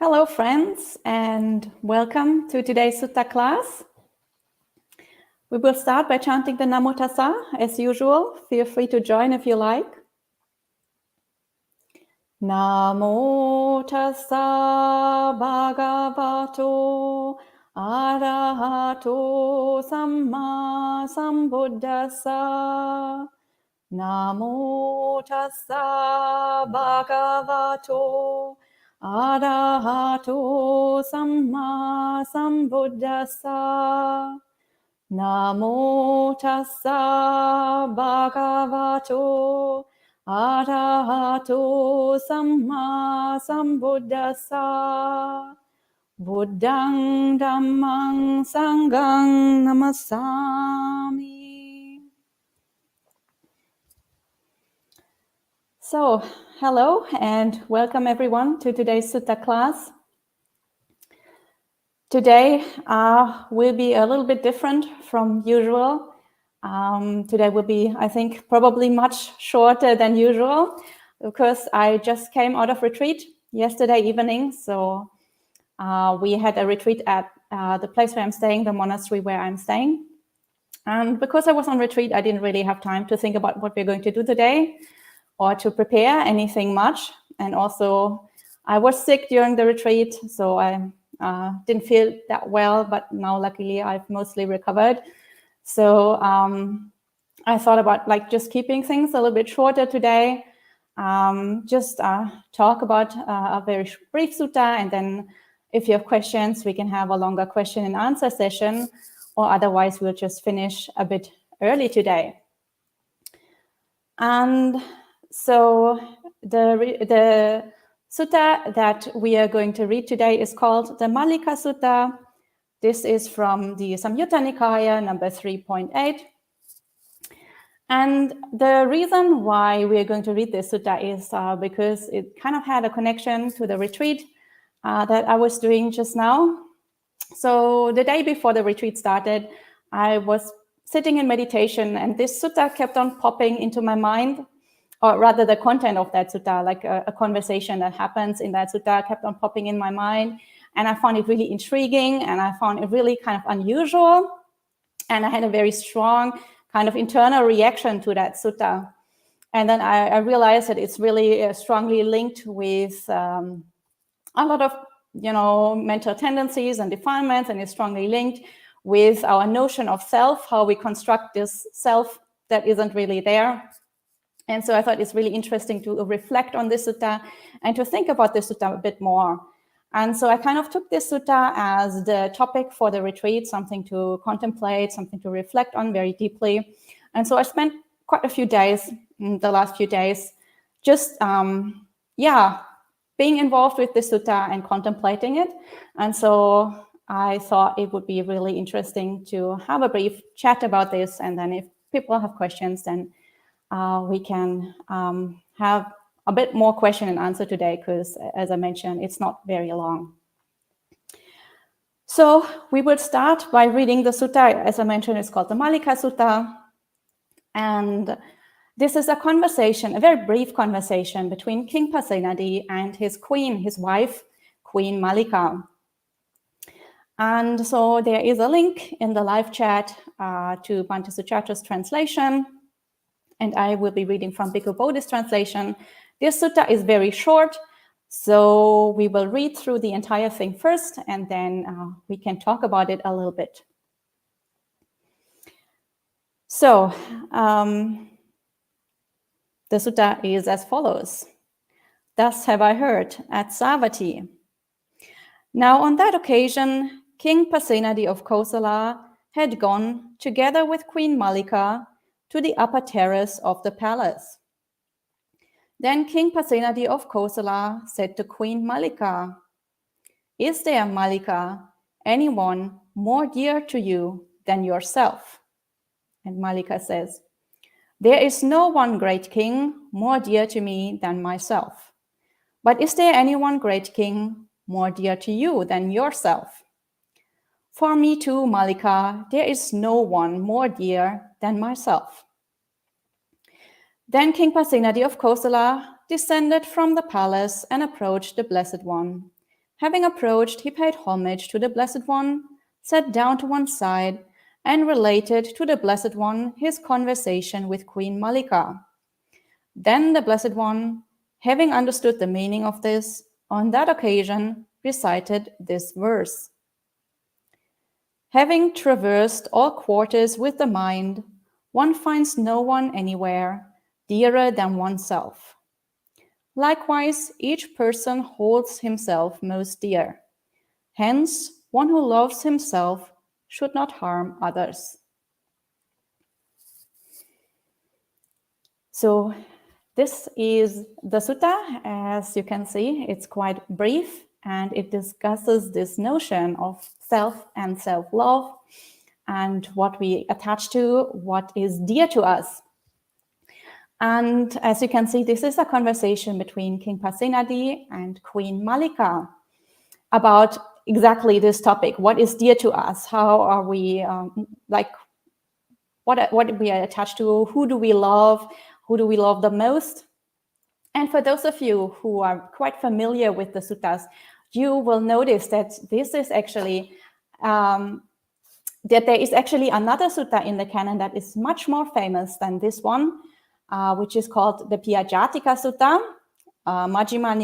Hello, friends, and welcome to today's Sutta class. We will start by chanting the Namo Tassa as usual. Feel free to join if you like. Namo Tassa Bhagavato Arahato Samma Sambuddhassa. Namo Tassa Bhagavato Arahato Samma Sambuddhassa. Namo Tassa Bhagavato Arahato Samma Sambuddhassa. Buddhang Dhammang Sanghang Namasami. So, hello and welcome everyone to today's Sutta class. Today will be a little bit different from usual. Today will be, I think, probably much shorter than usual because I just came out of retreat yesterday evening. So we had a retreat at the place where I'm staying, the monastery where I'm staying. And because I was on retreat, I didn't really have time to think about what we're going to do today or to prepare anything much. And also I was sick during the retreat, so I didn't feel that well, but now luckily I've mostly recovered. So I thought about just keeping things a little bit shorter today, just talk about a very brief sutta, and then if you have questions, we can have a longer question and answer session, or otherwise we'll just finish a bit early today. And so the sutta that we are going to read today is called the Mallikāsutta. This is from the Samyutta Nikaya, number 3.8. And the reason why we are going to read this sutta is because it kind of had a connection to the retreat that I was doing just now. So the day before the retreat started, I was sitting in meditation, and this sutta kept on popping into my mind, or rather the content of that sutta, like a conversation that happens in that sutta kept on popping in my mind. And I found it really intriguing, and I found it really kind of unusual. And I had a very strong kind of internal reaction to that sutta. And then I realized that it's really strongly linked with a lot of, mental tendencies and defilements, and it's strongly linked with our notion of self, how we construct this self that isn't really there. And so I thought it's really interesting to reflect on this sutta and to think about this sutta a bit more. And so I kind of took this sutta as the topic for the retreat, something to contemplate, something to reflect on very deeply. And so I spent quite a few days, the last few days, just, being involved with this sutta and contemplating it. And so I thought it would be really interesting to have a brief chat about this. And then if people have questions, then we can have a bit more question and answer today, because as I mentioned, it's not very long. So we will start by reading the sutta. As I mentioned, it's called the Mallikāsutta. And this is a conversation, a very brief conversation between King Pasenadi and his queen, his wife, Queen Mallikā. And so there is a link in the live chat to Bhante Suchatra's translation. And I will be reading from Bhikkhu Bodhi's translation. This sutta is very short, so we will read through the entire thing first, and then we can talk about it a little bit. So, the sutta is as follows. Thus have I heard at Savatthi. Now on that occasion, King Pasenadi of Kosala had gone, together with Queen Mallikā, to the upper terrace of the palace. Then King Pasenadi of Kosala said to Queen Mallikā, "Is there, Mallikā, anyone more dear to you than yourself?" And Mallikā says, "There is no one, great king, more dear to me than myself. But is there anyone, great king, more dear to you than yourself?" "For me too, Mallikā, there is no one more dear than myself." Then King Pasenadi of Kosala descended from the palace and approached the Blessed One. Having approached, he paid homage to the Blessed One, sat down to one side, and related to the Blessed One his conversation with Queen Mallikā. Then the Blessed One, having understood the meaning of this, on that occasion recited this verse. Having traversed all quarters with the mind, one finds no one anywhere dearer than oneself. Likewise, each person holds himself most dear. Hence, one who loves himself should not harm others. So this is the sutta. As you can see, it's quite brief, and it discusses this notion of self and self-love and what we attach to, what is dear to us. And as you can see, this is a conversation between King Pasenadi and Queen Mallikā about exactly this topic. What is dear to us? How are we, what we are attached to? Who do we love? Who do we love the most? And for those of you who are quite familiar with the suttas, you will notice that this is actually, that there is actually another sutta in the canon that is much more famous than this one, which is called the Piyajatika Sutta, Majjhima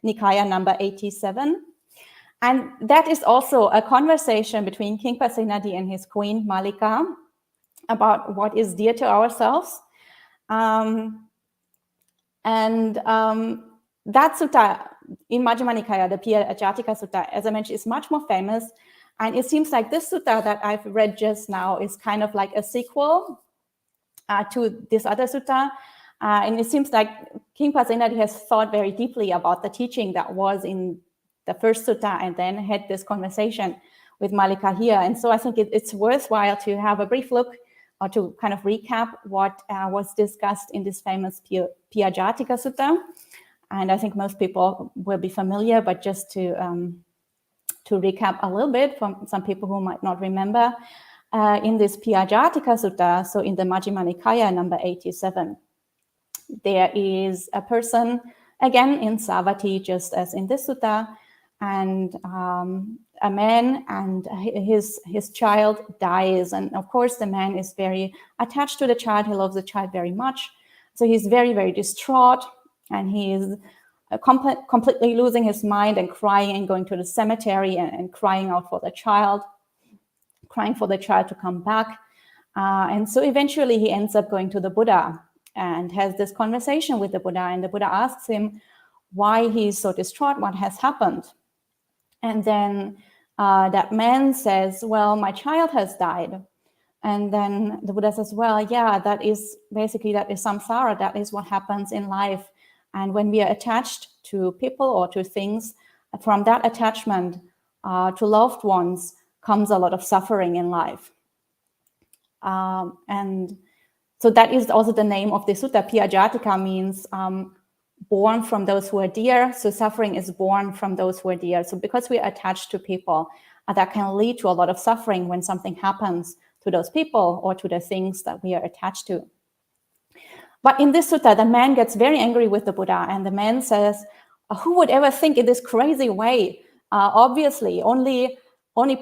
Nikaya number 87. And that is also a conversation between King Pasenadi and his queen Mallikā about what is dear to ourselves. That sutta in Majjhima Nikaya, the Piyajatika Sutta, as I mentioned, is much more famous. And it seems like this sutta that I've read just now is kind of like a sequel to this other sutta. And it seems like King Pasenadi has thought very deeply about the teaching that was in the first sutta and then had this conversation with Mallikā here. And so I think it's worthwhile to have a brief look or to kind of recap what was discussed in this famous Piyajatika Sutta. And I think most people will be familiar, but just to recap a little bit from some people who might not remember, in this Piyajatika Sutta, so in the Majjhima Nikaya number 87, there is a person, again in Savatthi, just as in this sutta, and a man and his child dies. And of course, the man is very attached to the child. He loves the child very much. So he's very, very distraught, and he is completely losing his mind and crying and going to the cemetery and crying out for the child, crying for the child to come back. And so eventually he ends up going to the Buddha and has this conversation with the Buddha. And the Buddha asks him why he's so distraught, what has happened. And then that man says, well, my child has died. And then the Buddha says, well, yeah, that is samsara. That is what happens in life. And when we are attached to people or to things, from that attachment to loved ones comes a lot of suffering in life. And so that is also the name of the sutta. Piyajatika means born from those who are dear. So suffering is born from those who are dear. So because we are attached to people, that can lead to a lot of suffering when something happens to those people or to the things that we are attached to. But in this sutta, the man gets very angry with the Buddha, and the man says, who would ever think in this crazy way? Obviously, only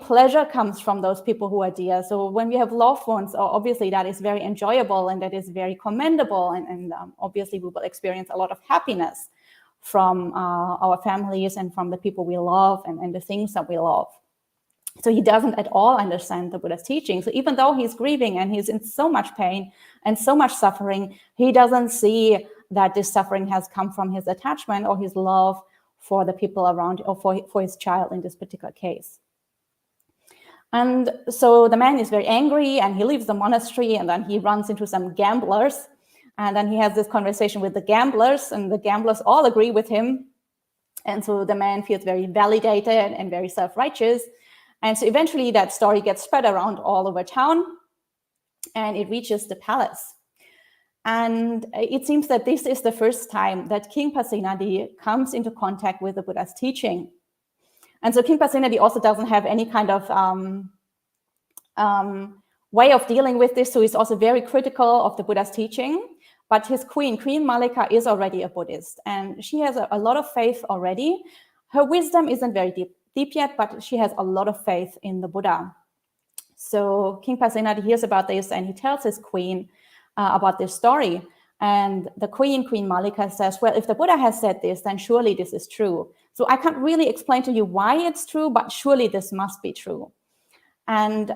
pleasure comes from those people who are dear. So when we have loved ones, obviously that is very enjoyable and that is very commendable. And obviously we will experience a lot of happiness from our families and from the people we love and the things that we love. So he doesn't at all understand the Buddha's teaching. So even though he's grieving and he's in so much pain and so much suffering, he doesn't see that this suffering has come from his attachment or his love for the people around, or for his child in this particular case. And so the man is very angry and he leaves the monastery, and then he runs into some gamblers, and then he has this conversation with the gamblers, and the gamblers all agree with him. And so the man feels very validated and very self-righteous. And so eventually that story gets spread around all over town, and it reaches the palace. And it seems that this is the first time that King Pasenadi comes into contact with the Buddha's teaching. And so King Pasenadi also doesn't have any kind of way of dealing with this. So he's also very critical of the Buddha's teaching. But his Queen Mallikā, is already a Buddhist, and she has a lot of faith already. her wisdom isn't very deep yet, but she has a lot of faith in the Buddha. So King Pasenadi hears about this, and he tells his queen about this story. And the Queen Mallikā, says, well, if the Buddha has said this, then surely this is true. So I can't really explain to you why it's true, but surely this must be true. And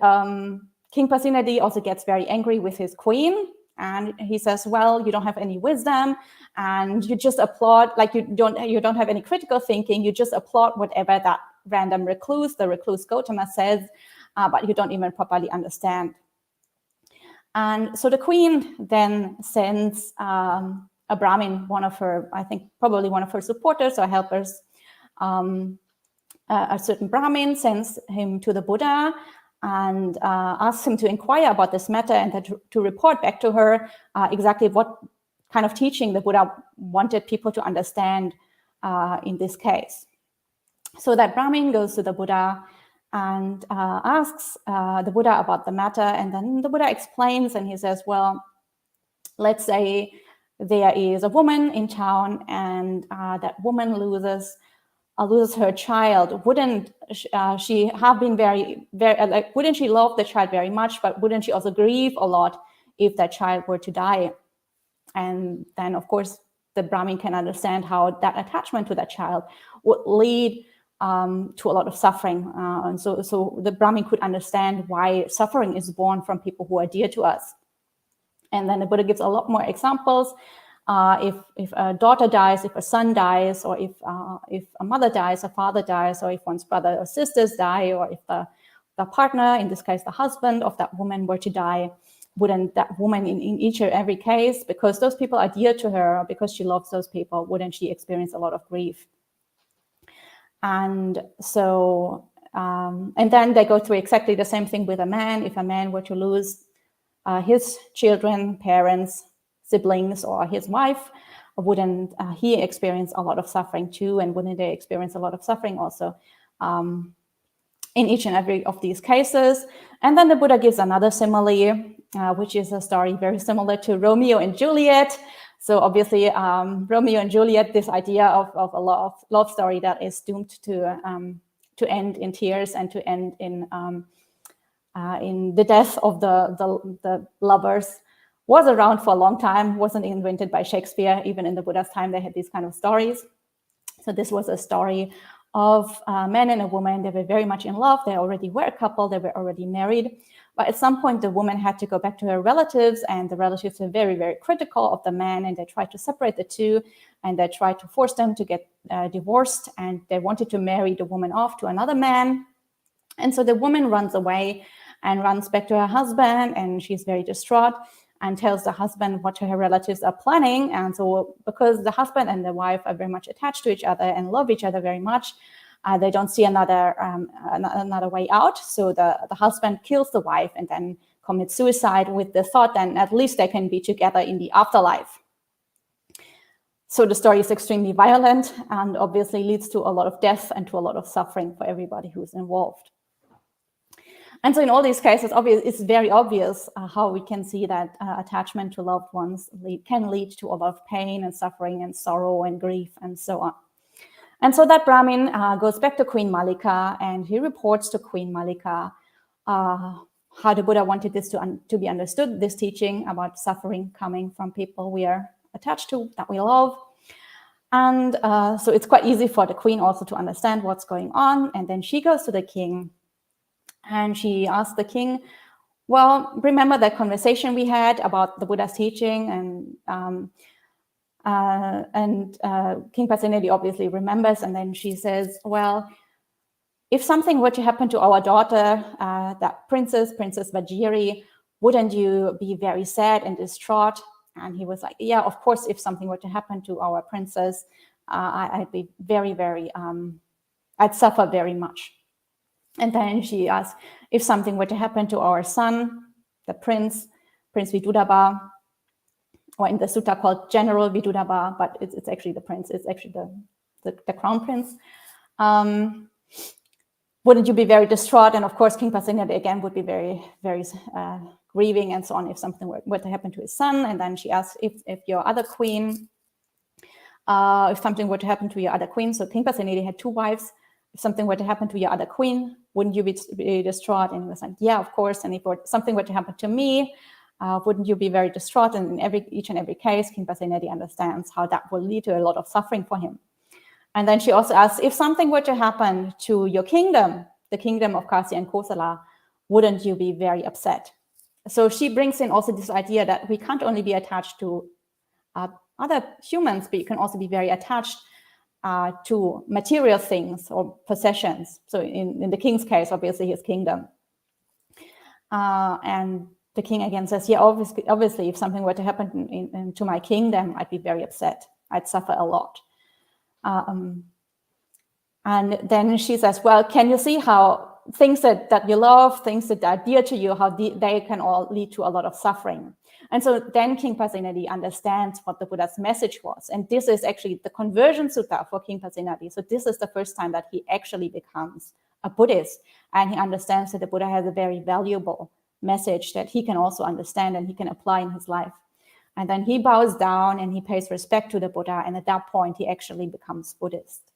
King Pasenadi also gets very angry with his queen. And he says, well, you don't have any wisdom, and you just applaud, like you don't have any critical thinking. You just applaud whatever that random recluse, the recluse Gautama, says, but you don't even properly understand. And so the queen then sends a Brahmin, one of her, I think probably one of her supporters or helpers, a certain Brahmin, sends him to the Buddha and asks him to inquire about this matter and to report back to her exactly what kind of teaching the Buddha wanted people to understand in this case. So that Brahmin goes to the Buddha and asks the Buddha about the matter, and then the Buddha explains, and he says, well, let's say there is a woman in town, and that woman loses her child. Wouldn't she have been very, like, wouldn't she love the child very much, but wouldn't she also grieve a lot if that child were to die? And then, of course, the Brahmin can understand how that attachment to that child would lead to a lot of suffering. And so the Brahmin could understand why suffering is born from people who are dear to us. And then the Buddha gives a lot more examples. If a daughter dies, if a son dies, or if a mother dies, a father dies, or if one's brother or sisters die, or if the partner, in this case the husband of that woman, were to die, wouldn't that woman in each or every case, because those people are dear to her, or because she loves those people, wouldn't she experience a lot of grief? And so, and then they go through exactly the same thing with a man. If a man were to lose his children, parents, siblings, or his wife, wouldn't he experience a lot of suffering too? And wouldn't they experience a lot of suffering also in each and every of these cases? And then the Buddha gives another simile, which is a story very similar to Romeo and Juliet. So obviously, Romeo and Juliet, this idea of a love story that is doomed to end in tears and to end in the death of the lovers, was around for a long time, wasn't invented by Shakespeare. Even in the Buddha's time, they had these kind of stories. So this was a story of a man and a woman. They were very much in love. They already were a couple. They were already married. But at some point, the woman had to go back to her relatives, and the relatives were very, very critical of the man, and they tried to separate the two, and they tried to force them to get divorced, and they wanted to marry the woman off to another man. And so the woman runs away and runs back to her husband, and she's very distraught and tells the husband what her relatives are planning. And so because the husband and the wife are very much attached to each other and love each other very much, they don't see another way out. So the husband kills the wife and then commits suicide with the thought that at least they can be together in the afterlife. So the story is extremely violent and obviously leads to a lot of death and to a lot of suffering for everybody who's involved. And so in all these cases, it's very obvious how we can see that attachment to loved ones can lead to a lot of pain and suffering and sorrow and grief and so on. And so that Brahmin goes back to Queen Mallikā, and he reports to Queen Mallikā how the Buddha wanted this to be understood, this teaching about suffering coming from people we are attached to, that we love. And so it's quite easy for the queen also to understand what's going on. And then she goes to the king, and she asks the king, well, remember that conversation we had about the Buddha's teaching? And King Pasenadi obviously remembers, and then she says, well, if something were to happen to our daughter, that Princess Vajiri, wouldn't you be very sad and distraught? And he was like, yeah, of course, if something were to happen to our princess, I'd be very, very, I'd suffer very much. And then she asked, if something were to happen to our son, the Prince Vidudaba, or in the sutta called General Vidudaba, but it's actually the prince, it's actually the crown prince. Wouldn't you be very distraught? And of course, King Pasenadi again would be very, very grieving and so on if something were to happen to his son. And then she asked if your other queen, if something were to happen to your other queen, so King Pasenadi had 2 wives, if something were to happen to your other queen, wouldn't you be distraught? And he was like, yeah, of course. And if something were to happen to me, wouldn't you be very distraught? And in each and every case, King Pasenadi understands how that will lead to a lot of suffering for him. And then she also asks, if something were to happen to your kingdom, the kingdom of Kasi and Kosala, wouldn't you be very upset? So she brings in also this idea that we can't only be attached to other humans, but you can also be very attached to material things or possessions. So in the king's case, obviously his kingdom. And the king again says, yeah, obviously, if something were to happen to my kingdom, I'd be very upset. I'd suffer a lot. And then she says, well, can you see how things that you love, things that are dear to you, how they can all lead to a lot of suffering? And so then King Pasenadi understands what the Buddha's message was. And this is actually the conversion sutta for King Pasenadi. So this is the first time that he actually becomes a Buddhist. And he understands that the Buddha has a very valuable message that he can also understand and he can apply in his life. And then he bows down and he pays respect to the Buddha. And at that point, he actually becomes Buddhist.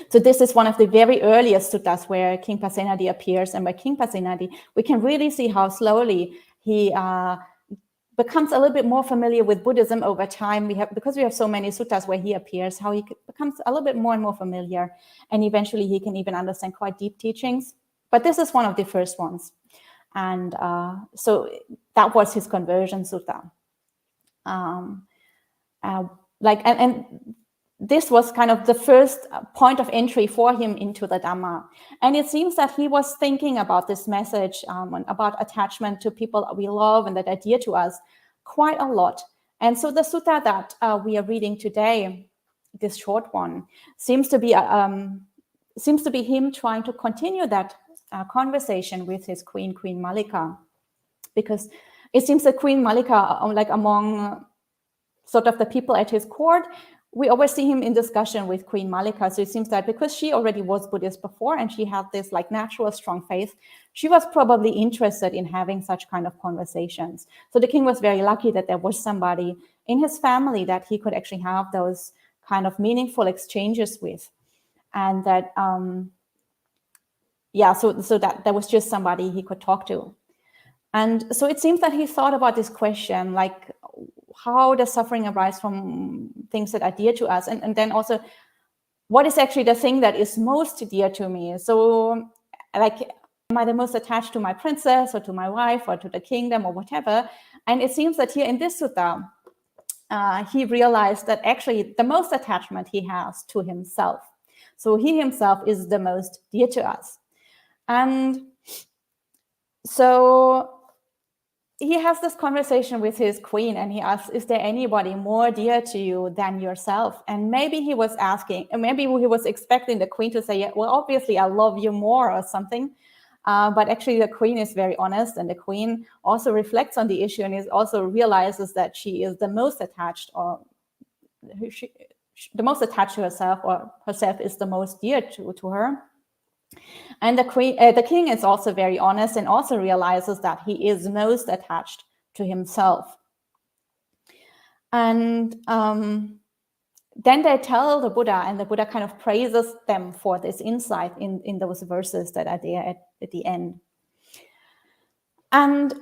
So this is one of the very earliest suttas where King Pasenadi appears. And by King Pasenadi, we can really see how slowly he becomes a little bit more familiar with Buddhism over time. Because we have so many suttas where he appears, how he becomes a little bit more and more familiar. And eventually he can even understand quite deep teachings. But this is one of the first ones. And so that was his conversion sutta. And this was kind of the first point of entry for him into the Dhamma. And it seems that he was thinking about this message, about attachment to people we love and that are dear to us, quite a lot. And so the sutta that we are reading today, this short one, seems to be him trying to continue that conversation with his queen Mallikā, because it seems that Queen Mallikā, like among sort of the people at his court, we always see him in discussion with Queen Mallikā. So it seems that because she already was Buddhist before and she had this like natural strong faith, she was probably interested in having such kind of conversations. So the king was very lucky that there was somebody in his family that he could actually have those kind of meaningful exchanges with. And that, so that there was just somebody he could talk to. And so it seems that he thought about this question, like, how does suffering arise from things that are dear to us? And then also, what is actually the thing that is most dear to me? So, like, am I the most attached to my princess or to my wife or to the kingdom or whatever? And it seems that here in this sutta, he realized that actually the most attachment he has to himself. So he himself is the most dear to us. And so he has this conversation with his queen and he asks, is there anybody more dear to you than yourself? And maybe he was asking, and maybe he was expecting the queen to say, yeah, well, obviously I love you more or something. But actually the queen is very honest, and the queen also reflects on the issue and is also realizes that she is the most attached, or the most attached to herself, or herself is the most dear to her. And the king is also very honest and also realizes that he is most attached to himself. And then they tell the Buddha, and the Buddha kind of praises them for this insight in those verses that are there at the end. And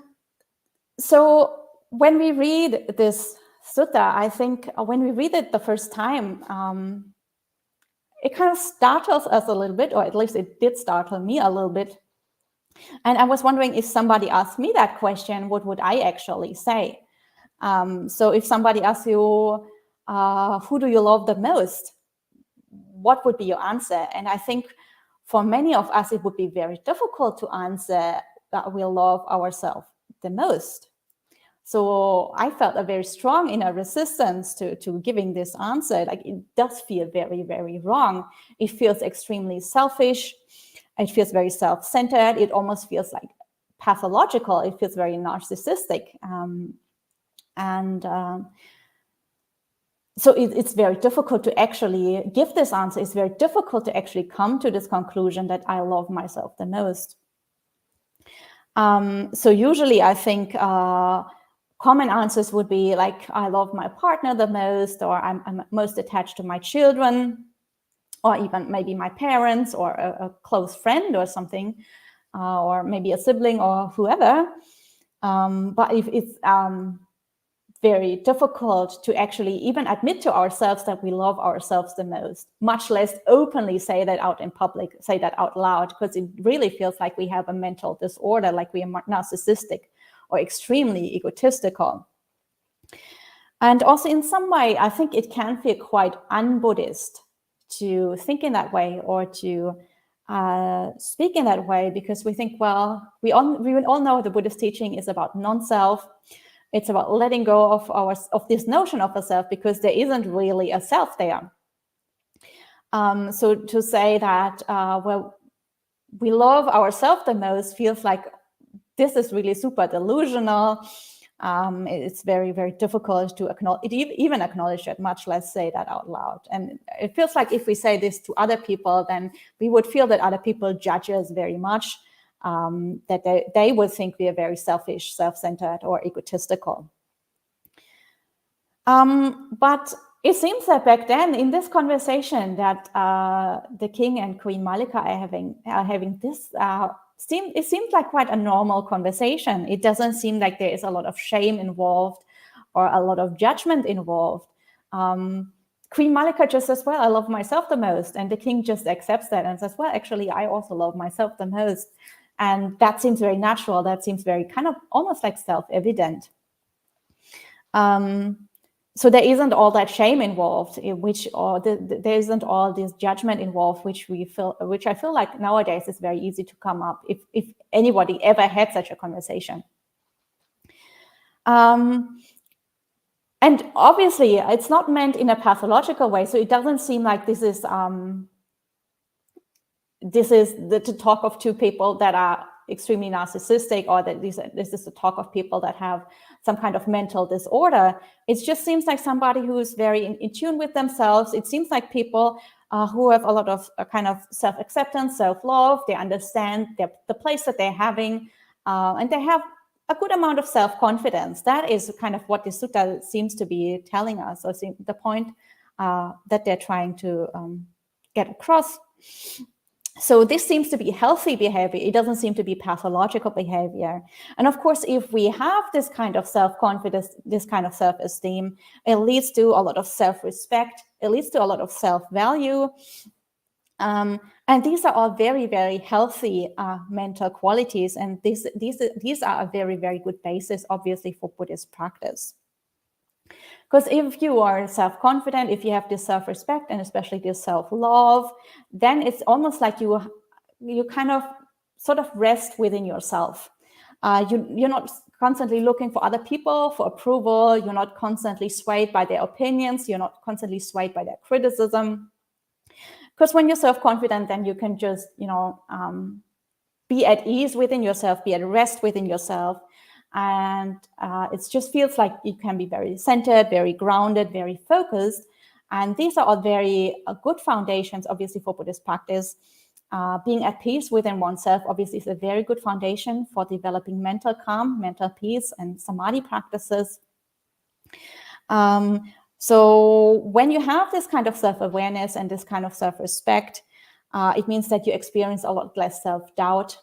so when we read this sutta, I think when we read it the first time, it kind of startles us a little bit, or at least it did startle me a little bit. And I was wondering, if somebody asked me that question, what would I actually say? So if somebody asks you, who do you love the most? What would be your answer? And I think for many of us, it would be very difficult to answer that we love ourselves the most. So I felt a very strong inner resistance to giving this answer. Like, it does feel very, very wrong. It feels extremely selfish. It feels very self-centered. It almost feels like pathological. It feels very narcissistic. So it's very difficult to actually give this answer. It's very difficult to actually come to this conclusion that I love myself the most. So usually I think common answers would be like, I love my partner the most, or I'm most attached to my children, or even maybe my parents, or a close friend or something, or maybe a sibling or whoever. But if it's very difficult to actually even admit to ourselves that we love ourselves the most, much less openly say that out in public, say that out loud, because it really feels like we have a mental disorder, like we are narcissistic or extremely egotistical. And also in some way, I think it can feel quite un-Buddhist to think in that way, or to speak in that way, because we think, well, we all know the Buddhist teaching is about non-self. It's about letting go of this notion of a self, because there isn't really a self there. So to say that, well, we love ourselves the most feels like this is really super delusional. It's very, very difficult to even acknowledge it, much less say that out loud. And it feels like if we say this to other people, then we would feel that other people judge us very much, that they would think we are very selfish, self-centered, or egotistical. But it seems that back then in this conversation that the king and Queen Mallikā are having this, it seems like quite a normal conversation. It doesn't seem like there is a lot of shame involved or a lot of judgment involved. Queen Mallikā just says, well, I love myself the most. And the king just accepts that and says, well, actually, I also love myself the most. And that seems very natural. That seems very kind of almost like self-evident. So there isn't all that shame involved, there isn't all this judgment involved, which I feel like nowadays is very easy to come up if anybody ever had such a conversation. And obviously, it's not meant in a pathological way, so it doesn't seem like this is the talk of two people that are extremely narcissistic, or that this is the talk of people that have some kind of mental disorder. It just seems like somebody who's very in tune with themselves. It seems like people who have a lot of kind of self-acceptance, self-love. They understand the place that they're having, and they have a good amount of self-confidence. That is kind of what the sutta seems to be telling us, or the point that they're trying to get across. So this seems to be healthy behavior. It doesn't seem to be pathological behavior. And of course, if we have this kind of self-confidence, this kind of self-esteem, it leads to a lot of self-respect. It leads to a lot of self-value. And these are all very, very healthy mental qualities. And these are a very, very good basis, obviously, for Buddhist practice. Because if you are self-confident, if you have this self-respect and especially this self-love, then it's almost like you kind of sort of rest within yourself. You're not constantly looking for other people for approval. You're not constantly swayed by their opinions. You're not constantly swayed by their criticism. Because when you're self-confident, then you can just, be at ease within yourself, be at rest within yourself. And it just feels like you can be very centered, very grounded, very focused. And these are all very good foundations, obviously, for Buddhist practice. Being at peace within oneself, obviously, is a very good foundation for developing mental calm, mental peace, and samadhi practices. So when you have this kind of self-awareness and this kind of self-respect, it means that you experience a lot less self-doubt.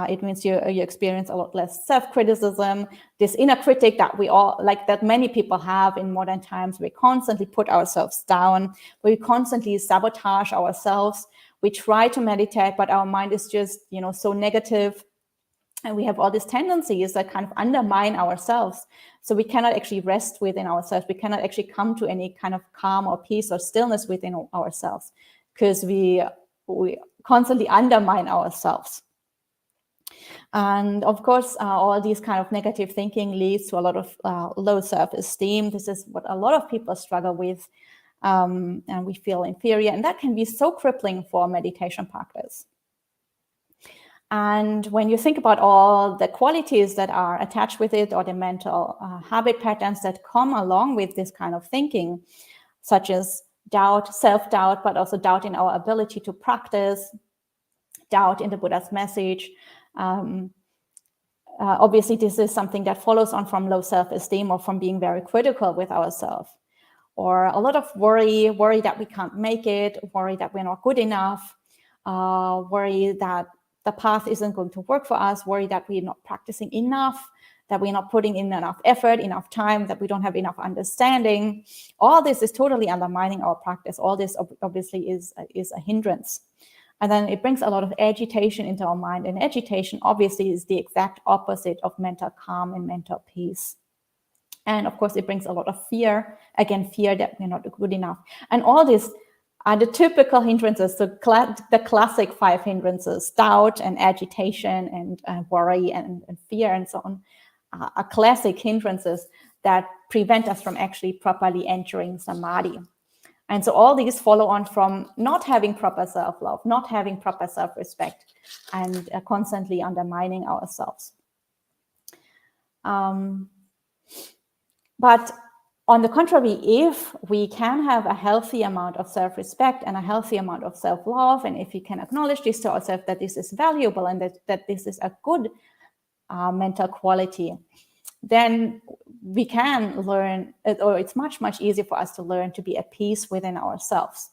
It means you experience a lot less self-criticism, this inner critic that many people have in modern times. We constantly put ourselves down. We constantly sabotage ourselves. We try to meditate, but our mind is just, so negative. And we have all these tendencies that kind of undermine ourselves. So we cannot actually rest within ourselves. We cannot actually come to any kind of calm or peace or stillness within ourselves, because we constantly undermine ourselves. And of course, all these kind of negative thinking leads to a lot of low self-esteem. This is what a lot of people struggle with, and we feel inferior. And that can be so crippling for meditation practice. And when you think about all the qualities that are attached with it, or the mental habit patterns that come along with this kind of thinking, such as doubt, self-doubt, but also doubt in our ability to practice, doubt in the Buddha's message, Obviously, this is something that follows on from low self-esteem or from being very critical with ourselves, or a lot of worry that we can't make it, worry that we're not good enough, worry that the path isn't going to work for us, worry that we're not practicing enough, that we're not putting in enough effort, enough time, that we don't have enough understanding. All this is totally undermining our practice. All this obviously is a hindrance. And then it brings a lot of agitation into our mind. And agitation obviously is the exact opposite of mental calm and mental peace. And of course, it brings a lot of fear. Again, fear that we're not good enough. And all these are the typical hindrances, the classic 5 hindrances: doubt and agitation and worry and fear and so on, are classic hindrances that prevent us from actually properly entering samadhi. And so all these follow on from not having proper self-love, not having proper self-respect, and constantly undermining ourselves. But on the contrary, if we can have a healthy amount of self-respect and a healthy amount of self-love, and if we can acknowledge this to ourselves, that this is valuable and that this is a good mental quality, then we can learn, or it's much, much easier for us to learn to be at peace within ourselves.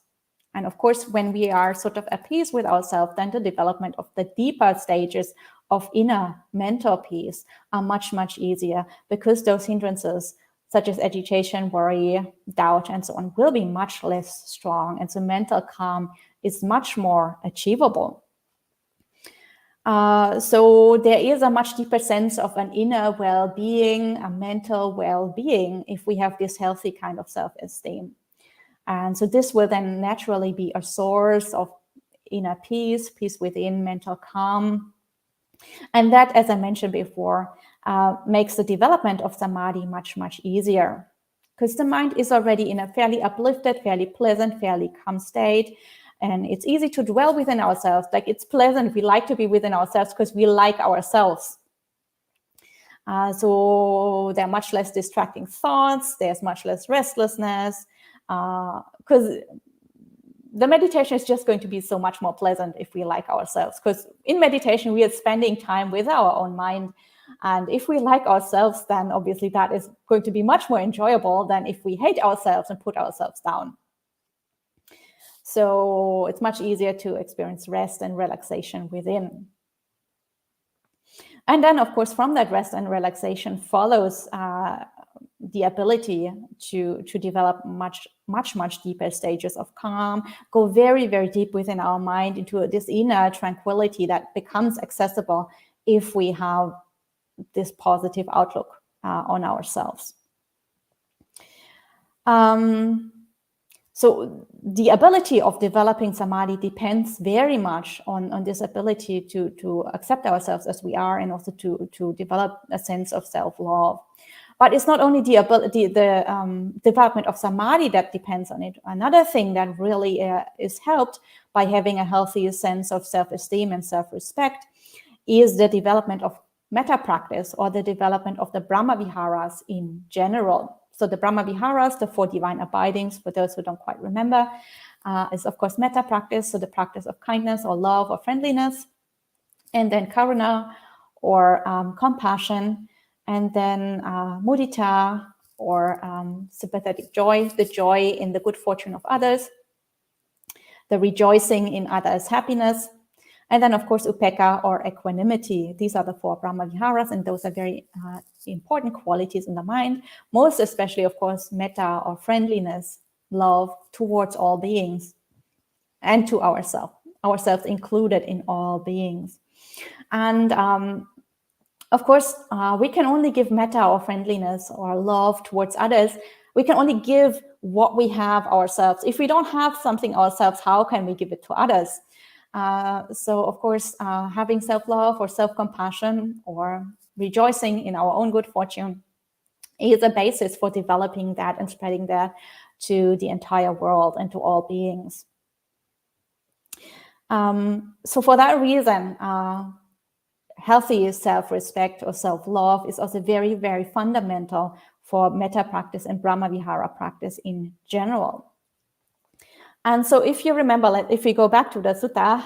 And of course, when we are sort of at peace with ourselves, then the development of the deeper stages of inner mental peace are much, much easier, because those hindrances, such as agitation, worry, doubt, and so on, will be much less strong. And so mental calm is much more achievable. So there is a much deeper sense of an inner well-being, a mental well-being, if we have this healthy kind of self-esteem. And so this will then naturally be a source of inner peace, peace within, mental calm. And that, as I mentioned before, makes the development of samadhi much, much easier, because the mind is already in a fairly uplifted, fairly pleasant, fairly calm state. And it's easy to dwell within ourselves. Like, it's pleasant. We like to be within ourselves because we like ourselves. So there are much less distracting thoughts. There's much less restlessness, because the meditation is just going to be so much more pleasant if we like ourselves. Because in meditation, we are spending time with our own mind. And if we like ourselves, then obviously that is going to be much more enjoyable than if we hate ourselves and put ourselves down. So it's much easier to experience rest and relaxation within. And then, of course, from that rest and relaxation follows the ability to develop much, much, much deeper stages of calm, go very, very deep within our mind into this inner tranquility that becomes accessible if we have this positive outlook on ourselves. So the ability of developing samadhi depends very much on this ability to accept ourselves as we are, and also to develop a sense of self-love. But it's not only the development of samadhi that depends on it. Another thing that really is helped by having a healthy sense of self-esteem and self-respect is the development of metta practice, or the development of the Brahma Viharas in general. So the Brahma Viharas, the 4 divine abidings, for those who don't quite remember, is of course metta practice, so the practice of kindness or love or friendliness, and then karuna, or compassion, and then mudita, or sympathetic joy, the joy in the good fortune of others, the rejoicing in others' happiness, and then of course upekkha, or equanimity. These are the 4 Brahma Viharas, and those are very important qualities in the mind, most especially, of course, metta, or friendliness, love towards all beings and to ourselves included in all beings. And of course, we can only give metta or friendliness or love towards others. We can only give what we have ourselves. If we don't have something ourselves, how can we give it to others? So, of course, having self-love or self-compassion or rejoicing in our own good fortune is a basis for developing that and spreading that to the entire world and to all beings. So for that reason, healthy self-respect or self-love is also very, very fundamental for metta practice and Brahma Vihara practice in general. And so if you remember, like, if we go back to the sutta,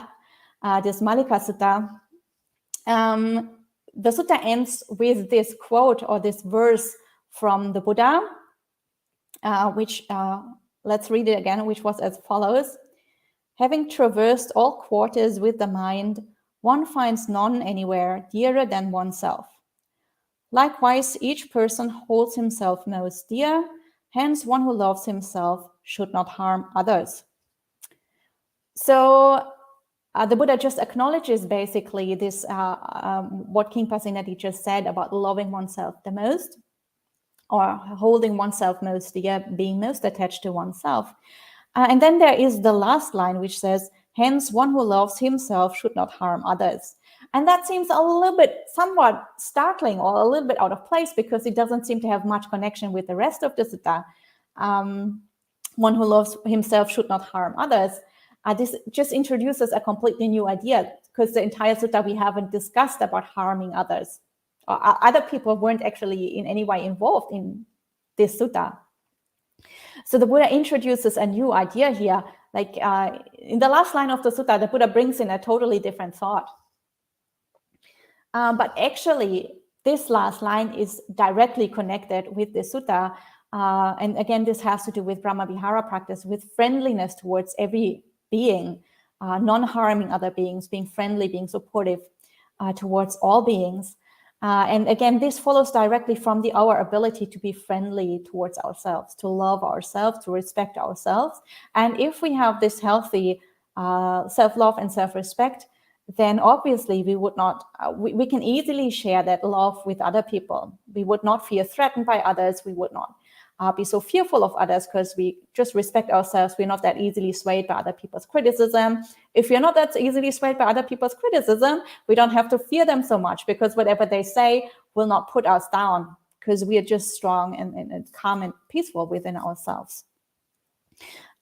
this Mallikāsutta, the sutta ends with this quote or this verse from the Buddha, which let's read it again, which was as follows. Having traversed all quarters with the mind, one finds none anywhere dearer than oneself. Likewise, each person holds himself most dear, hence one who loves himself should not harm others. So the Buddha just acknowledges basically this, what King Pasinati just said about loving oneself the most, or holding oneself most dear, being most attached to oneself. And then there is the last line, which says, hence one who loves himself should not harm others. And that seems a little bit somewhat startling or a little bit out of place, because it doesn't seem to have much connection with the rest of the sutta. One who loves himself should not harm others. This just introduces a completely new idea, because the entire sutta we haven't discussed about harming others. Other people weren't actually in any way involved in this sutta. So the Buddha introduces a new idea here. Like in the last line of the sutta, the Buddha brings in a totally different thought. But actually, this last line is directly connected with the sutta. And again, this has to do with Brahmavihara practice, with friendliness towards every being, non-harming other beings, being friendly, being supportive towards all beings. And again, this follows directly from our ability to be friendly towards ourselves, to love ourselves, to respect ourselves. And if we have this healthy self-love and self-respect, then obviously we would not, we can easily share that love with other people. We would not feel threatened by others. We would not be so fearful of others, because we just respect ourselves. We're not that easily swayed by other people's criticism. If we're not that easily swayed by other people's criticism, we don't have to fear them so much, because whatever they say will not put us down, because we are just strong and calm and peaceful within ourselves.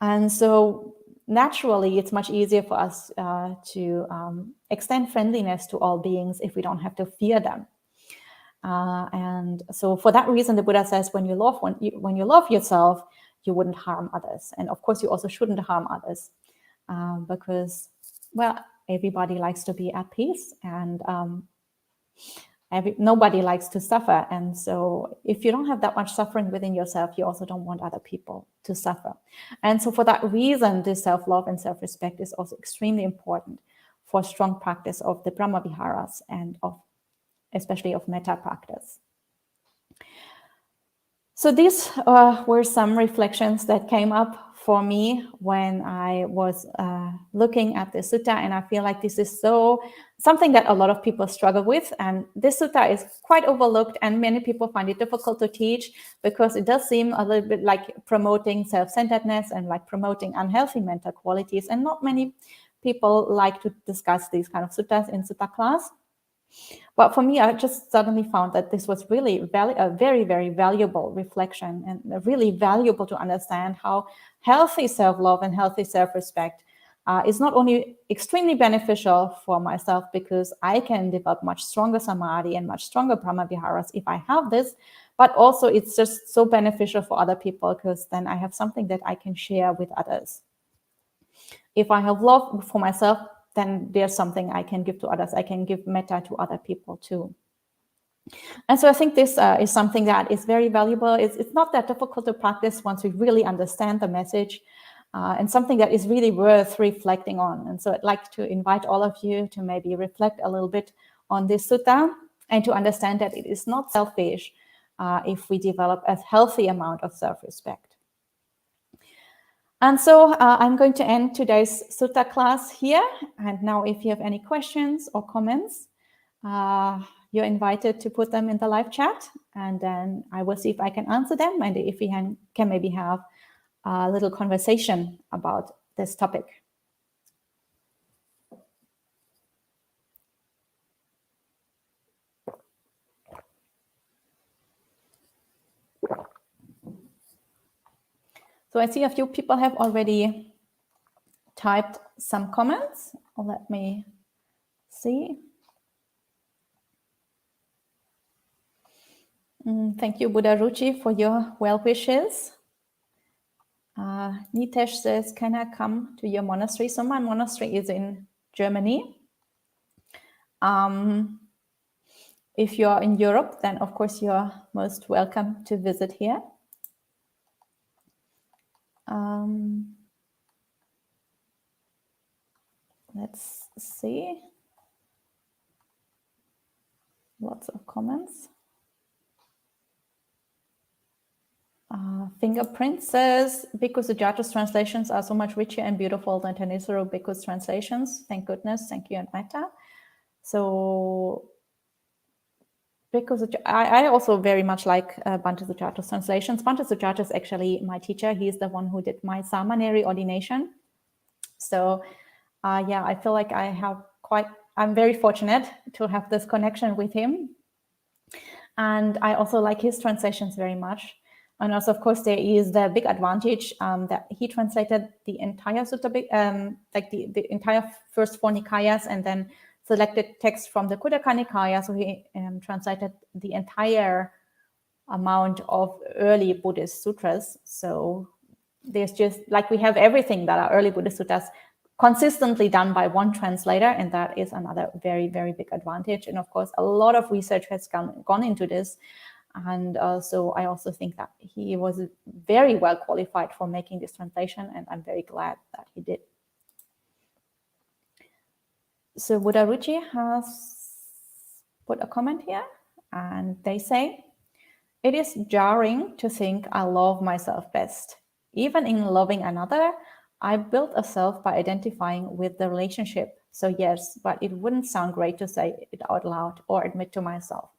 And so naturally, it's much easier for us to extend friendliness to all beings if we don't have to fear them. And so for that reason, the Buddha says, when you love yourself, you wouldn't harm others. And of course, you also shouldn't harm others, because, well, everybody likes to be at peace, and nobody likes to suffer. And so if you don't have that much suffering within yourself, you also don't want other people to suffer. And so for that reason, this self-love and self-respect is also extremely important for strong practice of the Brahmaviharas and especially of metta practice. So these were some reflections that came up for me when I was looking at the sutta, and I feel like this is something that a lot of people struggle with, and this sutta is quite overlooked, and many people find it difficult to teach, because it does seem a little bit like promoting self-centeredness and like promoting unhealthy mental qualities, and not many people like to discuss these kind of suttas in sutta class. But for me, I just suddenly found that this was really a very, very valuable reflection, and really valuable to understand how healthy self-love and healthy self-respect is not only extremely beneficial for myself, because I can develop much stronger samadhi and much stronger brahmaviharas if I have this, but also it's just so beneficial for other people, because then I have something that I can share with others. If I have love for myself, then there's something I can give to others. I can give metta to other people too. And so I think this is something that is very valuable. It's not that difficult to practice once we really understand the message, and something that is really worth reflecting on. And so I'd like to invite all of you to maybe reflect a little bit on this sutta, and to understand that it is not selfish if we develop a healthy amount of self-respect. And so I'm going to end today's sutta class here. And now if you have any questions or comments, you're invited to put them in the live chat, and then I will see if I can answer them, and if we can maybe have a little conversation about this topic. So I see a few people have already typed some comments. Let me see. Thank you, Buddha Ruchi, for your well wishes. Nitesh says, can I come to your monastery? So my monastery is in Germany. If you're in Europe, then of course you're most welcome to visit here. Let's see. Lots of comments. Fingerprint says, Bhikkhu Sujata's translations are so much richer and beautiful than Thanissaro Bhikkhu's translations. Thank goodness. Thank you, and Metta. So, I also very much like Bhante Sujata's translations. Bhante Sujata is actually my teacher. He is the one who did my Samaneri ordination. So, yeah, I feel like I'm very fortunate to have this connection with him. And I also like his translations very much. And also, of course, there is the big advantage that he translated the entire sutta, like the entire first 4 Nikayas, and then selected text from the Khuddaka Nikaya. So he translated the entire amount of early Buddhist sutras. So there's just, like, we have everything that are early Buddhist sutras consistently done by one translator, and that is another very, very big advantage. And of course, a lot of research has gone into this. And so I also think that he was very well qualified for making this translation, and I'm very glad that he did. So Buddha Ruchi has put a comment here, and they say, it is jarring to think I love myself best. Even in loving another, I built a self by identifying with the relationship. So yes, but it wouldn't sound great to say it out loud or admit to myself.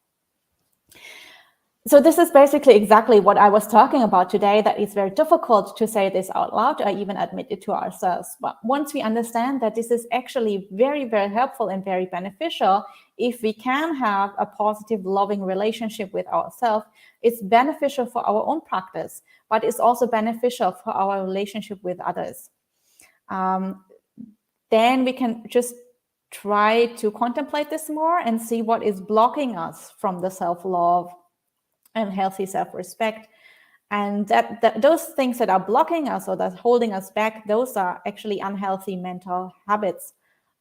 So this is basically exactly what I was talking about today, that it's very difficult to say this out loud or even admit it to ourselves. But once we understand that this is actually very, very helpful and very beneficial, if we can have a positive, loving relationship with ourselves, it's beneficial for our own practice, but it's also beneficial for our relationship with others. Then we can just try to contemplate this more and see what is blocking us from the self-love and healthy self-respect. And that those things that are blocking us or that's holding us back, those are actually unhealthy mental habits,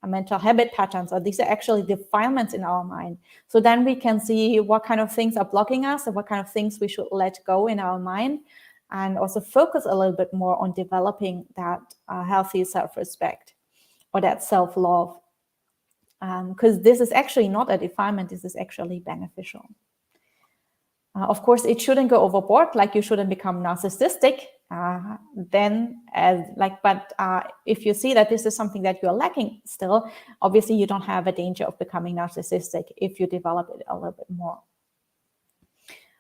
mental habit patterns, or these are actually defilements in our mind. So then we can see what kind of things are blocking us and what kind of things we should let go in our mind, and also focus a little bit more on developing that healthy self-respect or that self-love. Because this is actually not a defilement, this is actually beneficial. Of course, it shouldn't go overboard, like you shouldn't become narcissistic. If you see that this is something that you're lacking still, obviously you don't have a danger of becoming narcissistic if you develop it a little bit more.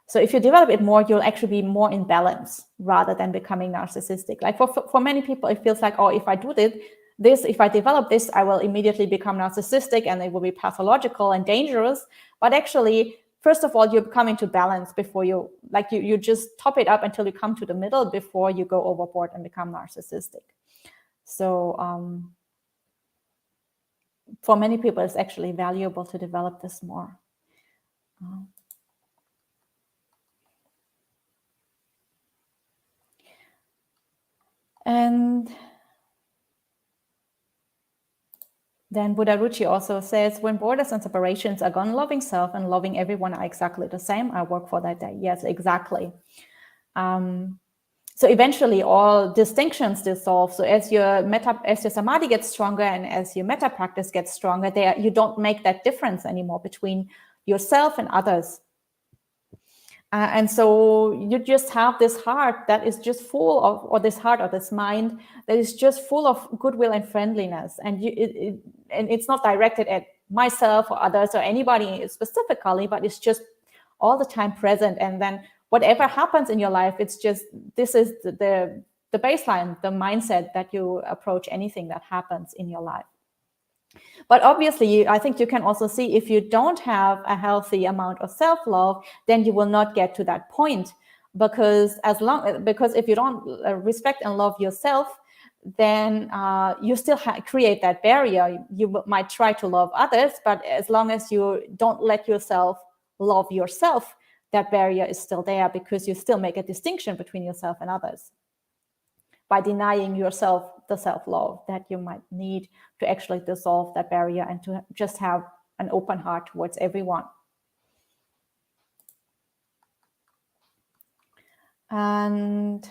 So if you develop it more, you'll actually be more in balance rather than becoming narcissistic. Like for many people, it feels like, oh, if I do this, if I develop this, I will immediately become narcissistic and it will be pathological and dangerous. But actually, first of all, you come into balance before you just top it up until you come to the middle before you go overboard and become narcissistic. So for many people, it's actually valuable to develop this more. And then Buddha Ruchi also says, when borders and separations are gone, loving self and loving everyone are exactly the same. I work for that day. Yes, exactly. So eventually all distinctions dissolve. So as your samadhi gets stronger and as your metta practice gets stronger, you don't make that difference anymore between yourself and others. And so you just have this heart that is just full of, or this heart or this mind that is just full of goodwill and friendliness. And and it's not directed at myself or others or anybody specifically, but it's just all the time present. And then whatever happens in your life, it's just, this is the baseline, the mindset that you approach anything that happens in your life. But obviously, I think you can also see if you don't have a healthy amount of self-love, then you will not get to that point. Because if you don't respect and love yourself, then you still create that barrier. You might try to love others, but as long as you don't let yourself love yourself, that barrier is still there because you still make a distinction between yourself and others by denying yourself the self-love that you might need to actually dissolve that barrier and to just have an open heart towards everyone. And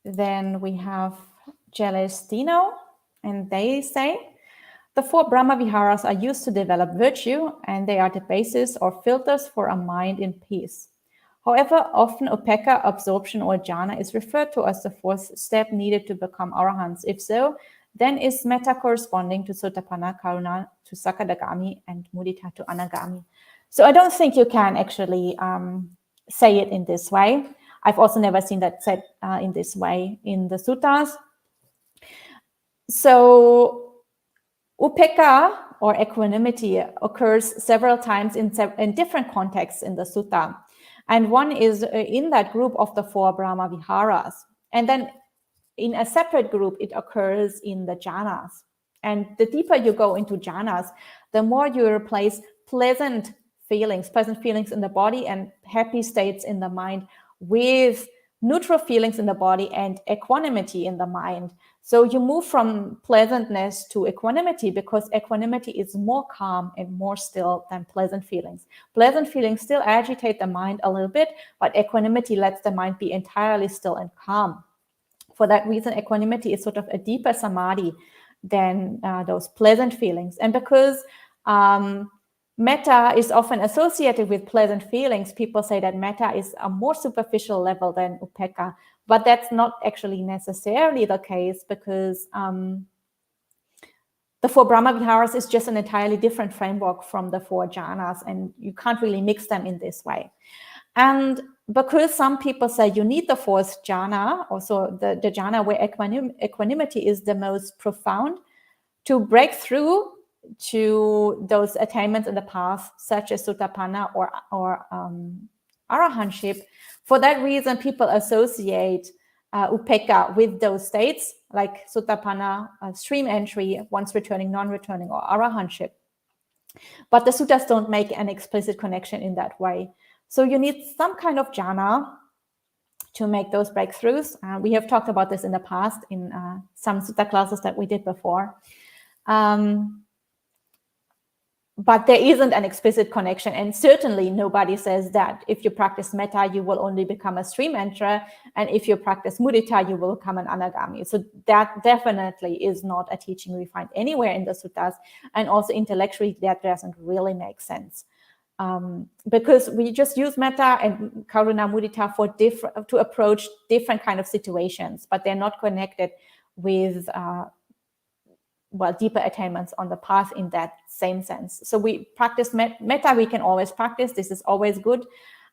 then we have Celestino, and they say, the 4 Brahma Viharas are used to develop virtue, and they are the basis or filters for a mind in peace. However, often upekkha, absorption, or jhana is referred to as the 4th step needed to become arahants. If so, then is metta corresponding to sotapanna, karuna to sakadagami, and mudita to anagami. So I don't think you can actually say it in this way. I've also never seen that said in this way in the suttas. So upekkha, or equanimity, occurs several times in different contexts in the sutta. And one is in that group of the 4 Brahma Viharas. And then in a separate group, it occurs in the jhanas. And the deeper you go into jhanas, the more you replace pleasant feelings in the body and happy states in the mind with neutral feelings in the body and equanimity in the mind. So you move from pleasantness to equanimity, because equanimity is more calm and more still than pleasant feelings. Pleasant feelings still agitate the mind a little bit, but equanimity lets the mind be entirely still and calm. For that reason, equanimity is sort of a deeper samadhi than those pleasant feelings. And because metta is often associated with pleasant feelings, people say that metta is a more superficial level than upekkha. But that's not actually necessarily the case, because the 4 Brahma Viharas is just an entirely different framework from the 4 jhanas, and you can't really mix them in this way. And because some people say you need the 4th jhana, also the jhana where equanimity is the most profound, to break through to those attainments in the path, such as sotapanna or arahantship. For that reason, people associate upekkha with those states, like sotapanna, stream entry, once returning, non-returning, or arahantship. But the suttas don't make an explicit connection in that way. So you need some kind of jhana to make those breakthroughs. We have talked about this in the past in some sutta classes that we did before. But there isn't an explicit connection, and certainly nobody says that if you practice metta, you will only become a stream enterer, and if you practice mudita, you will become an anagami. So that definitely is not a teaching we find anywhere in the suttas, and also intellectually that doesn't really make sense. Because we just use metta and karuna mudita to approach different kind of situations, but they're not connected with deeper attainments on the path in that same sense. So we practice metta, we can always practice. This is always good.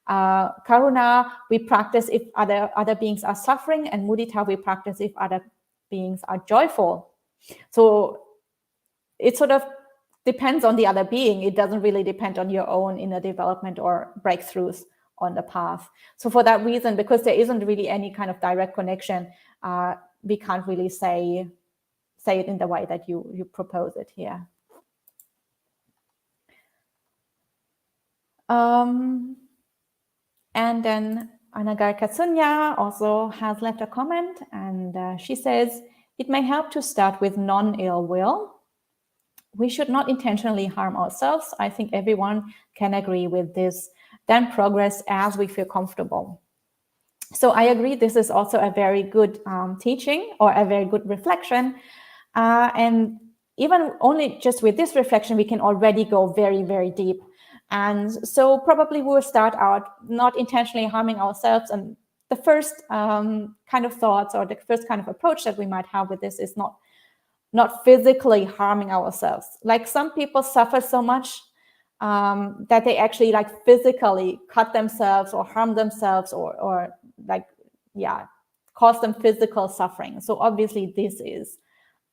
Karuna, we practice if other beings are suffering, and mudita, we practice if other beings are joyful. So it sort of depends on the other being. It doesn't really depend on your own inner development or breakthroughs on the path. So for that reason, because there isn't really any kind of direct connection, we can't really say it in the way that you propose it here. And then Anagarika Sunya also has left a comment, and she says, it may help to start with non-ill will. We should not intentionally harm ourselves. I think everyone can agree with this. Then progress as we feel comfortable. So I agree, this is also a very good teaching, or a very good reflection. And even only just with this reflection, we can already go very, very deep. And so probably we'll start out not intentionally harming ourselves. And the first kind of thoughts, or the first kind of approach that we might have with this is not physically harming ourselves. Like some people suffer so much that they actually like physically cut themselves or harm themselves, or cause them physical suffering. So obviously this is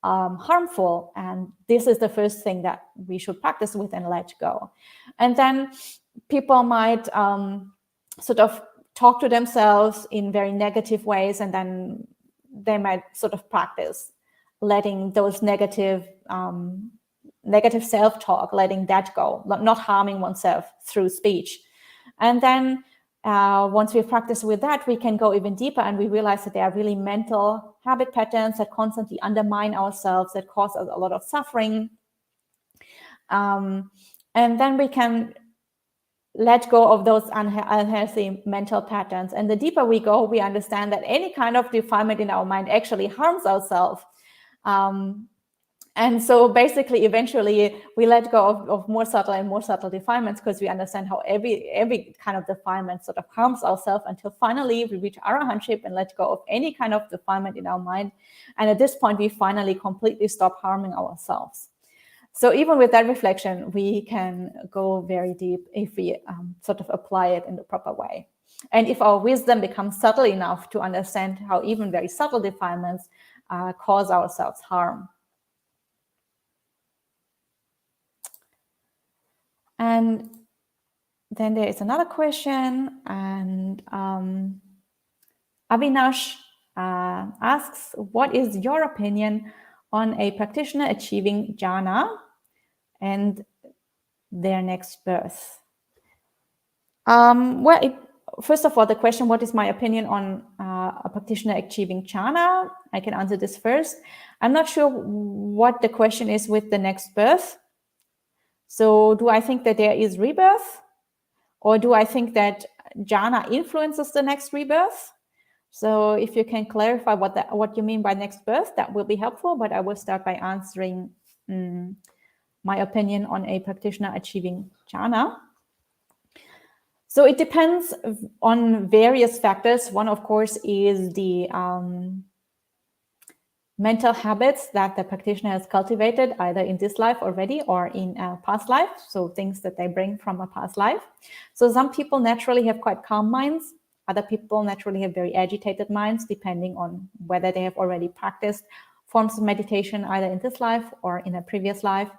harmful, and this is the first thing that we should practice with and let go. And then people might sort of talk to themselves in very negative ways, and then they might sort of practice letting those negative self-talk, letting that go, not harming oneself through speech. And then once we practice with that, we can go even deeper, and we realize that there are really mental habit patterns that constantly undermine ourselves, that cause us a lot of suffering. And then we can let go of those unhealthy mental patterns. And the deeper we go, we understand that any kind of defilement in our mind actually harms ourselves. And so basically, eventually, we let go of more subtle and more subtle defilements because we understand how every kind of defilement sort of harms ourselves, until finally we reach arahantship and let go of any kind of defilement in our mind. And at this point, we finally completely stop harming ourselves. So even with that reflection, we can go very deep if we sort of apply it in the proper way. And if our wisdom becomes subtle enough to understand how even very subtle defilements cause ourselves harm. And then there is another question, and Avinash asks, what is your opinion on a practitioner achieving jhana and their next birth? First of all, the question, what is my opinion on a practitioner achieving jhana? I can answer this first. I'm not sure what the question is with the next birth. So do I think that there is rebirth? Or do I think that jhana influences the next rebirth? So if you can clarify what you mean by next birth, that will be helpful. But I will start by answering my opinion on a practitioner achieving jhana. So it depends on various factors. One, of course, is the mental habits that the practitioner has cultivated either in this life already or in a past life. So things that they bring from a past life. So some people naturally have quite calm minds. Other people naturally have very agitated minds, depending on whether they have already practiced forms of meditation either in this life or in a previous life.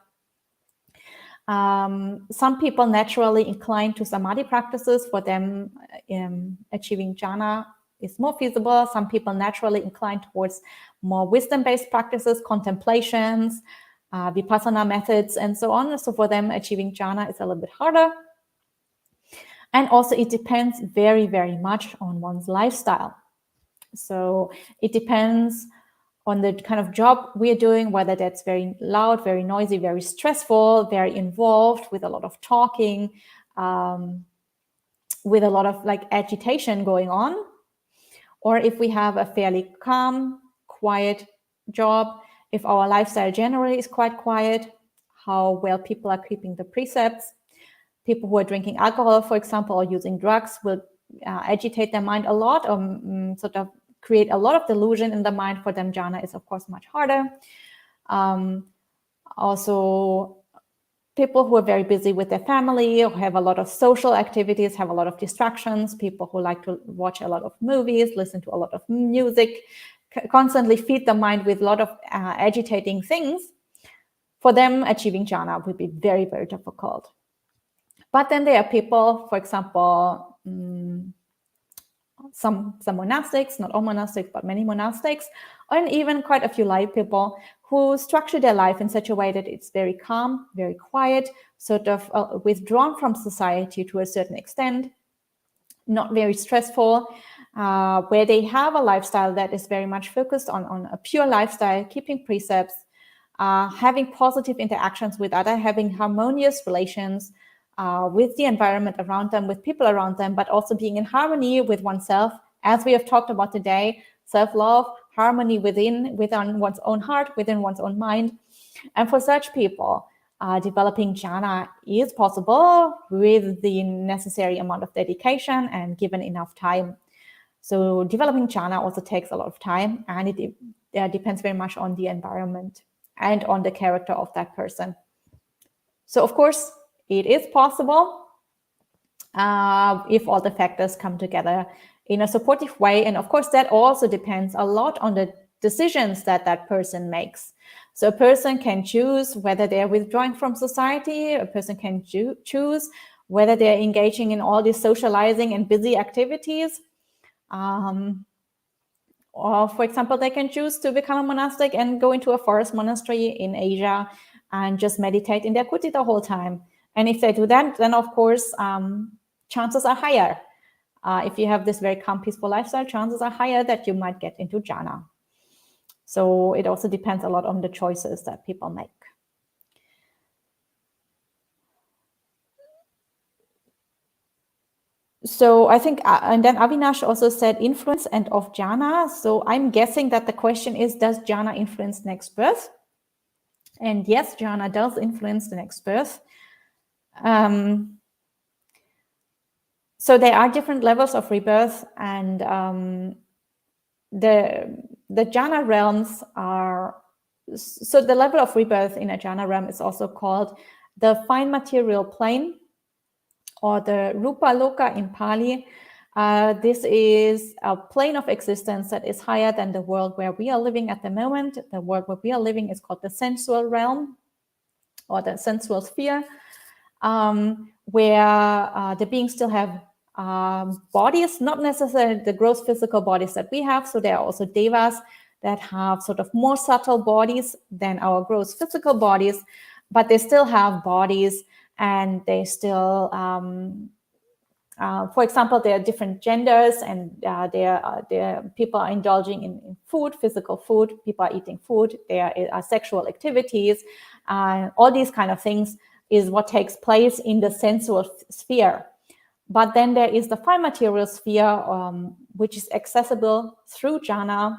Some people naturally inclined to samadhi practices. For them, achieving jhana is more feasible. Some people naturally inclined towards more wisdom-based practices, contemplations, vipassana methods, and so on. So for them, achieving jhana is a little bit harder. And also it depends very, very much on one's lifestyle. So it depends on the kind of job we're doing, whether that's very loud, very noisy, very stressful, very involved with a lot of talking, with a lot of agitation going on. Or if we have a fairly calm, quiet job, if our lifestyle generally is quite quiet, how well people are keeping the precepts. People who are drinking alcohol, for example, or using drugs will agitate their mind a lot, or sort of create a lot of delusion in the mind. For them, jhana is, of course, much harder. Also, people who are very busy with their family, or have a lot of social activities, have a lot of distractions, people who like to watch a lot of movies, listen to a lot of music, constantly feed the mind with a lot of agitating things, for them, achieving jhana would be very, very difficult. But then there are people, for example, some monastics, not all monastics, but many monastics, and even quite a few lay people who structure their life in such a way that it's very calm, very quiet, sort of withdrawn from society to a certain extent, not very stressful, where they have a lifestyle that is very much focused on a pure lifestyle, keeping precepts, having positive interactions with others, having harmonious relations with the environment around them, with people around them, but also being in harmony with oneself. As we have talked about today, self-love, harmony within one's own heart, within one's own mind. And for such people, developing jhana is possible with the necessary amount of dedication and given enough time. So developing jhana also takes a lot of time, and it depends very much on the environment and on the character of that person. So of course, it is possible if all the factors come together in a supportive way. And of course, that also depends a lot on the decisions that person makes. So a person can choose whether they're withdrawing from society. A person can choose whether they're engaging in all these socializing and busy activities. Or, for example, they can choose to become a monastic and go into a forest monastery in Asia and just meditate in their kuti the whole time. And if they do that, then of course, chances are higher. If you have this very calm, peaceful lifestyle, chances are higher that you might get into jhana. So it also depends a lot on the choices that people make. So I think, and then Avinash also said influence and of jhana. So I'm guessing that the question is, does jhana influence next birth? And yes, jhana does influence the next birth. So there are different levels of rebirth, and the jhana realms are, so the level of rebirth in a jhana realm is also called the fine material plane, or the Rupa Loka in Pali. This is a plane of existence that is higher than the world where we are living at the moment. The world where we are living is called the sensual realm, or the sensual sphere, where the beings still have bodies, not necessarily the gross physical bodies that we have. So there are also devas that have sort of more subtle bodies than our gross physical bodies, but they still have bodies, and they still, for example, there are different genders, and there people are indulging in food, physical food. People are eating food. There are sexual activities. All these kind of things is what takes place in the sensual sphere. But then there is the fine material sphere, which is accessible through jhana.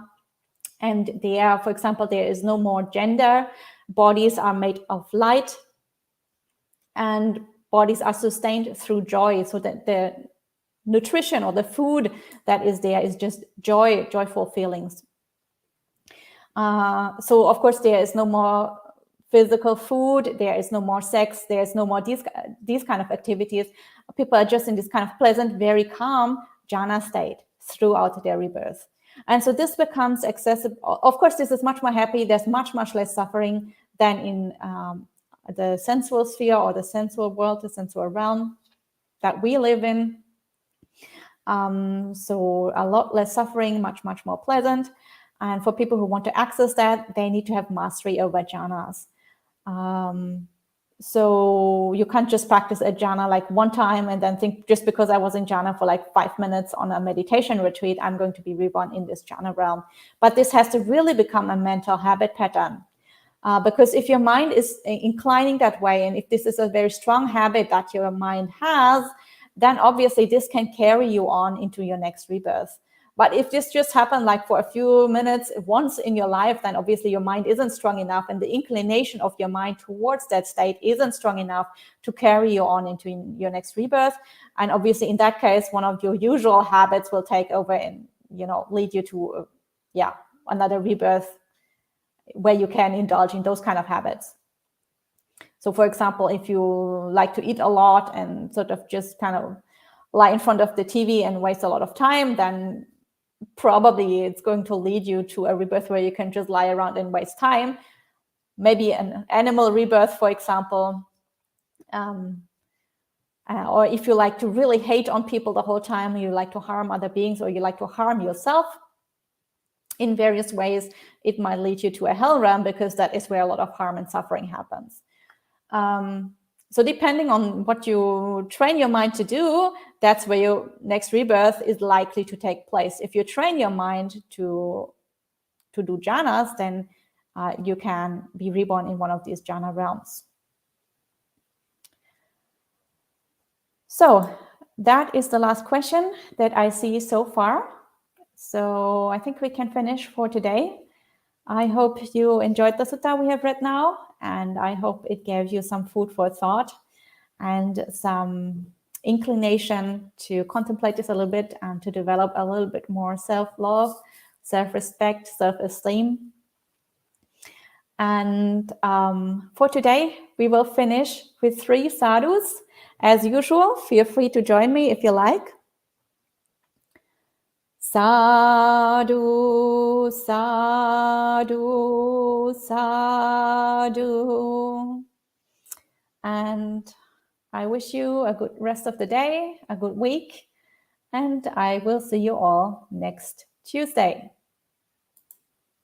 And there, for example, there is no more gender. Bodies are made of light, and bodies are sustained through joy, so that the nutrition or the food that is there is just joyful feelings. So of course there is no more physical food, there is no more sex, there is no more these kind of activities. People are just in this kind of pleasant, very calm jhana state throughout their rebirth. And so this becomes accessible. Of course, this is much more happy. There's much less suffering than in the sensual sphere, or the sensual world, the sensual realm that we live in. So a lot less suffering, much more pleasant. And for people who want to access that, they need to have mastery over jhanas. So you can't just practice a jhana like one time and then think, just because I was in jhana for like 5 minutes on a meditation retreat, I'm going to be reborn in this jhana realm. But this has to really become a mental habit pattern. Because if your mind is inclining that way, and if this is a very strong habit that your mind has, then obviously this can carry you on into your next rebirth. But if this just happened like for a few minutes once in your life, then obviously your mind isn't strong enough, and the inclination of your mind towards that state isn't strong enough to carry you on into your next rebirth. And obviously in that case, one of your usual habits will take over and, lead you to, another rebirth where you can indulge in those kind of habits. So for example, if you like to eat a lot and sort of just kind of lie in front of the TV and waste a lot of time, then probably it's going to lead you to a rebirth where you can just lie around and waste time. Maybe an animal rebirth, for example. Or if you like to really hate on people the whole time, you like to harm other beings, or you like to harm yourself in various ways, it might lead you to a hell realm, because that is where a lot of harm and suffering happens. So depending on what you train your mind to do, that's where your next rebirth is likely to take place. If you train your mind to do jhanas, then you can be reborn in one of these jhana realms. So that is the last question that I see so far. So I think we can finish for today. I hope you enjoyed the sutta we have read now, and I hope it gave you some food for thought and some inclination to contemplate this a little bit and to develop a little bit more self-love, self-respect, self-esteem. And for today, we will finish with 3 sadhus. As usual, feel free to join me if you like. Sadhu, sadhu, sadhu. And I wish you a good rest of the day, a good week, and I will see you all next Tuesday.